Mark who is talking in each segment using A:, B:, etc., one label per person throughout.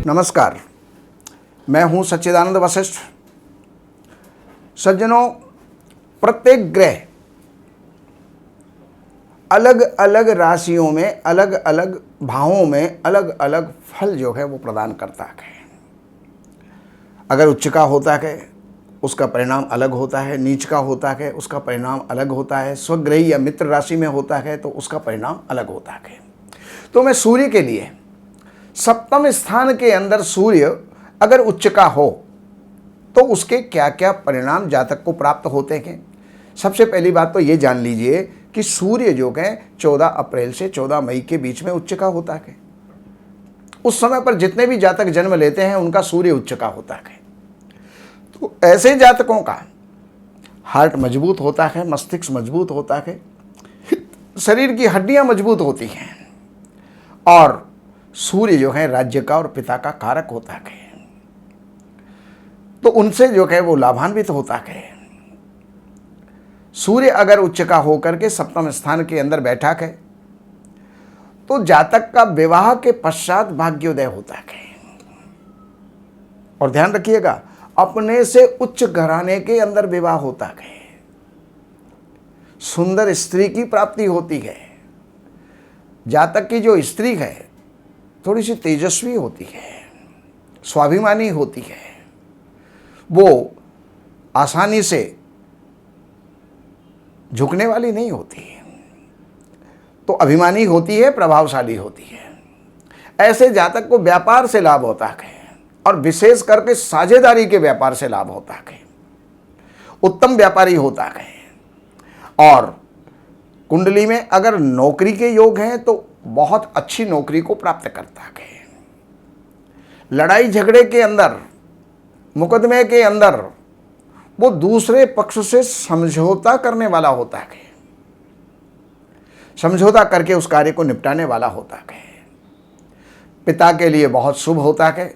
A: नमस्कार, मैं हूं सच्चिदानंद वशिष्ठ। सज्जनों, प्रत्येक ग्रह अलग अलग राशियों में, अलग अलग भावों में अलग अलग फल जो है वो प्रदान करता है। अगर उच्च का होता है उसका परिणाम अलग होता है, नीच का होता है उसका परिणाम अलग होता है, स्वग्रही या मित्र राशि में होता है तो उसका परिणाम अलग होता है। तो मैं सूर्य के लिए सप्तम स्थान के अंदर सूर्य अगर उच्च का हो तो उसके क्या क्या परिणाम जातक को प्राप्त होते हैं। सबसे पहली बात तो ये जान लीजिए कि सूर्य जो है 14 अप्रैल से 14 मई के बीच में उच्च का होता है। उस समय पर जितने भी जातक जन्म लेते हैं उनका सूर्य उच्च का होता है। तो ऐसे जातकों का हार्ट मजबूत होता है, मस्तिष्क मजबूत होता है, शरीर की हड्डियां मजबूत होती हैं और सूर्य जो है राज्य का और पिता का कारक होता है। तो उनसे जो है वो लाभान्वित होता है। सूर्य अगर उच्च का होकर के सप्तम स्थान के अंदर बैठा है तो जातक का विवाह के पश्चात भाग्योदय होता है। और ध्यान रखिएगा, अपने से उच्च घराने के अंदर विवाह होता है। सुंदर स्त्री की प्राप्ति होती है। जातक की जो स्त्री है थोड़ी सी तेजस्वी होती है, स्वाभिमानी होती है, वो आसानी से झुकने वाली नहीं होती, तो अभिमानी होती है, प्रभावशाली होती है। ऐसे जातक को व्यापार से लाभ होता है और विशेष करके साझेदारी के व्यापार से लाभ होता है। उत्तम व्यापारी होता है और कुंडली में अगर नौकरी के योग हैं तो बहुत अच्छी नौकरी को प्राप्त करता है। लड़ाई झगड़े के अंदर, मुकदमे के अंदर वो दूसरे पक्ष से समझौता करने वाला होता है, समझौता करके उस कार्य को निपटाने वाला होता है। पिता के लिए बहुत शुभ होता है।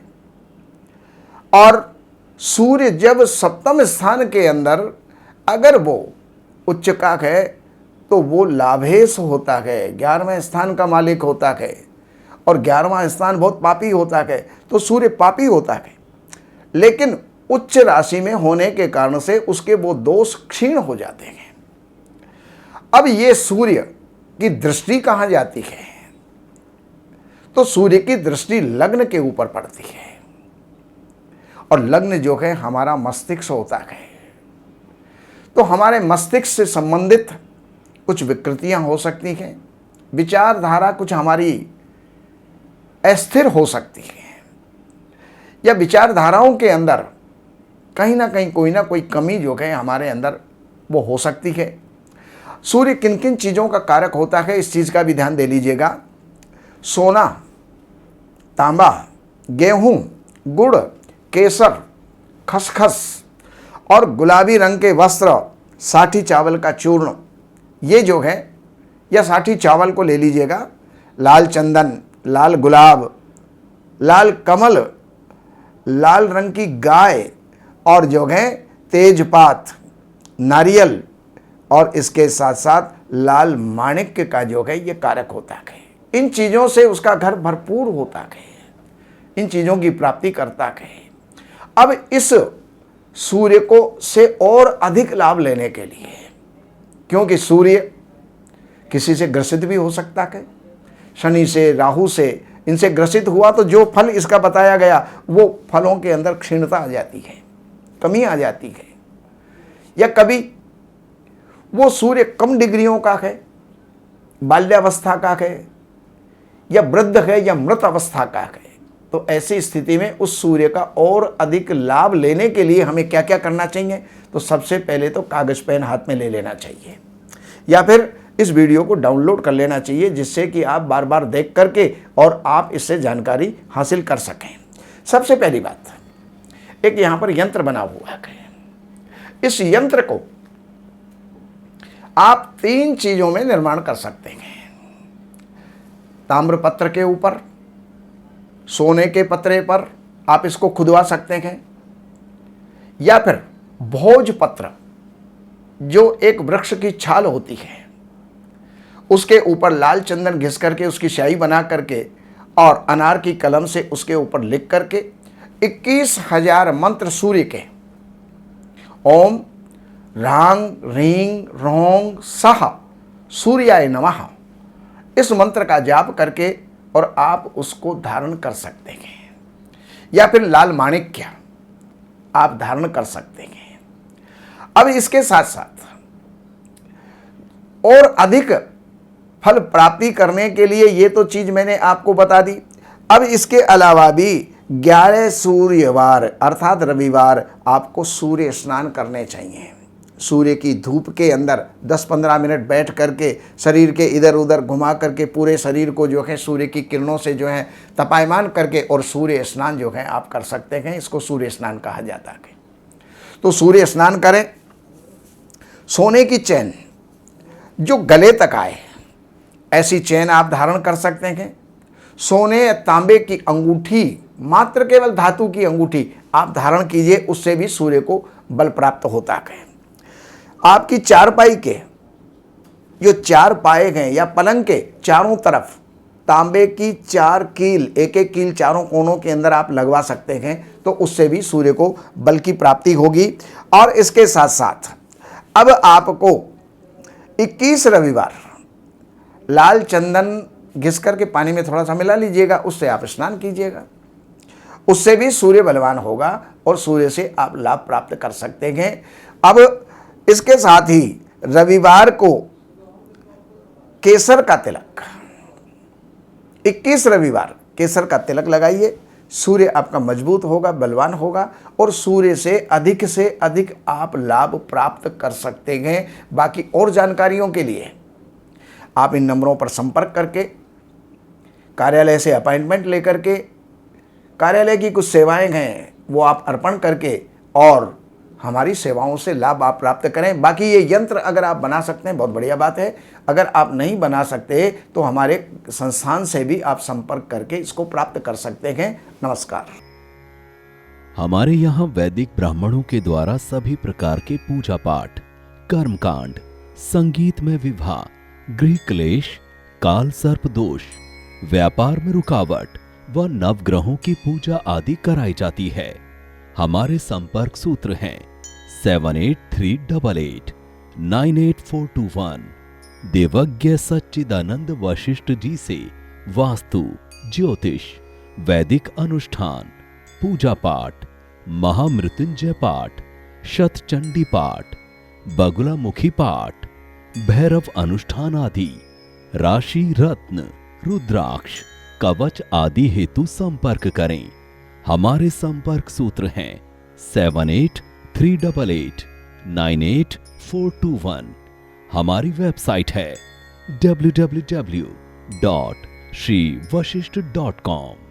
A: और सूर्य जब सप्तम स्थान के अंदर अगर वो उच्च का है तो वो लाभेश होता है, 11वें स्थान का मालिक होता है और 11वां स्थान बहुत पापी होता है, तो सूर्य पापी होता है। लेकिन उच्च राशि में होने के कारण से उसके वो दोष क्षीण हो जाते हैं। अब ये सूर्य की दृष्टि कहाँ जाती है? तो सूर्य की दृष्टि लग्न के ऊपर पड़ती है और लग्न जो है हमारा मस्तिष्क होता है। तो हमारे मस्तिष्क से संबंधित कुछ विकृतियां हो सकती हैं, विचारधारा कुछ हमारी अस्थिर हो सकती है या विचारधाराओं के अंदर कहीं ना कहीं कोई ना कोई कमी जो है हमारे अंदर वो हो सकती है। सूर्य किन किन चीज़ों का कारक होता है इस चीज़ का भी ध्यान दे लीजिएगा। सोना, तांबा, गेहूं, गुड़, केसर, खसखस और गुलाबी रंग के वस्त्र, साठी चावल का चूर्ण, ये जो है, या साठी चावल को ले लीजिएगा, लाल चंदन, लाल गुलाब, लाल कमल, लाल रंग की गाय और जो है तेजपात, नारियल और इसके साथ साथ लाल माणिक्य का जो है ये कारक होता है। इन चीज़ों से उसका घर भरपूर होता है, इन चीज़ों की प्राप्ति करता है। अब इस सूर्य को से और अधिक लाभ लेने के लिए, क्योंकि सूर्य किसी से ग्रसित भी हो सकता है, शनि से, राहु से, इनसे ग्रसित हुआ तो जो फल इसका बताया गया वो फलों के अंदर क्षीणता आ जाती है, कमी आ जाती है। या कभी वो सूर्य कम डिग्रियों का है, बाल्यावस्था का है या वृद्ध है या मृत अवस्था का है, तो ऐसी स्थिति में उस सूर्य का और अधिक लाभ लेने के लिए हमें क्या क्या करना चाहिए? तो सबसे पहले तो कागज पेन हाथ में ले लेना चाहिए या फिर इस वीडियो को डाउनलोड कर लेना चाहिए, जिससे कि आप बार बार देख करके और आप इससे जानकारी हासिल कर सकें। सबसे पहली बात, एक यहाँ पर यंत्र बना हुआ है। इस यंत्र को आप 3 चीज़ों में निर्माण कर सकते हैं। ताम्रपत्र के ऊपर, सोने के पत्रे पर आप इसको खुदवा सकते हैं, या फिर भोजपत्र जो एक वृक्ष की छाल होती है उसके ऊपर लाल चंदन घिस करके उसकी स्याही बना करके और अनार की कलम से उसके ऊपर लिख करके 21,000 मंत्र सूर्य के ओम रांग रींग रोंग सह सूर्याय नमः इस मंत्र का जाप करके और आप उसको धारण कर सकते हैं, या फिर लाल माणिक्य आप धारण कर सकते हैं। अब इसके साथ साथ और अधिक फल प्राप्ति करने के लिए ये तो चीज मैंने आपको बता दी। अब इसके अलावा भी 11 सूर्यवार अर्थात रविवार आपको सूर्य स्नान करने चाहिए। सूर्य की धूप के अंदर 10-15 मिनट बैठ करके शरीर के इधर उधर घुमा करके पूरे शरीर को जो है सूर्य की किरणों से जो है तपायमान करके और सूर्य स्नान जो है आप कर सकते हैं। इसको सूर्य स्नान कहा जाता है। तो सूर्य स्नान करें। सोने की चैन जो गले तक आए ऐसी चैन आप धारण कर सकते हैं। सोने या तांबे की अंगूठी, मात्र केवल धातु की अंगूठी आप धारण कीजिए, उससे भी सूर्य को बल प्राप्त होता है। आपकी चारपाई के जो 4 पाए हैं या पलंग के चारों तरफ तांबे की 4 कील, एक कील चारों कोनों के अंदर आप लगवा सकते हैं, तो उससे भी सूर्य को बल की प्राप्ति होगी। और इसके साथ साथ अब आपको 21 रविवार लाल चंदन घिस करके पानी में थोड़ा सा मिला लीजिएगा, उससे आप स्नान कीजिएगा, उससे भी सूर्य बलवान होगा और सूर्य से आप लाभ प्राप्त कर सकते हैं। अब इसके साथ ही रविवार को केसर का तिलक, 21 रविवार केसर का तिलक लगाइए। सूर्य आपका मजबूत होगा, बलवान होगा और सूर्य से अधिक आप लाभ प्राप्त कर सकते हैं। बाकी और जानकारियों के लिए आप इन नंबरों पर संपर्क करके कार्यालय से अपॉइंटमेंट लेकर के कार्यालय की कुछ सेवाएं हैं वो आप अर्पण करके और हमारी सेवाओं से लाभ आप प्राप्त करें। बाकी ये यंत्र अगर आप बना सकते हैं बहुत बढ़िया बात है। अगर आप नहीं बना सकते तो हमारे संस्थान से भी आप संपर्क करके इसको प्राप्त कर सकते हैं। नमस्कार।
B: हमारे यहाँ वैदिक ब्राह्मणों के द्वारा सभी प्रकार के पूजा पाठ, कर्मकांड, संगीत में विवाह, गृह क्लेश, काल सर्प दोष, व्यापार में रुकावट व नवग्रहों की पूजा आदि कराई जाती है। हमारे संपर्क सूत्र हैं 7838898421। देवज्ञ सच्चिदानंद वशिष्ठ जी से वास्तु, ज्योतिष, वैदिक अनुष्ठान, पूजा पाठ, महामृत्युंजय पाठ, शतचंडी पाठ, बगुलामुखी पाठ, भैरव अनुष्ठान आदि, राशि रत्न, रुद्राक्ष, कवच आदि हेतु संपर्क करें। हमारे संपर्क सूत्र हैं 7838898421। हमारी वेबसाइट है www.shrivashishth.com।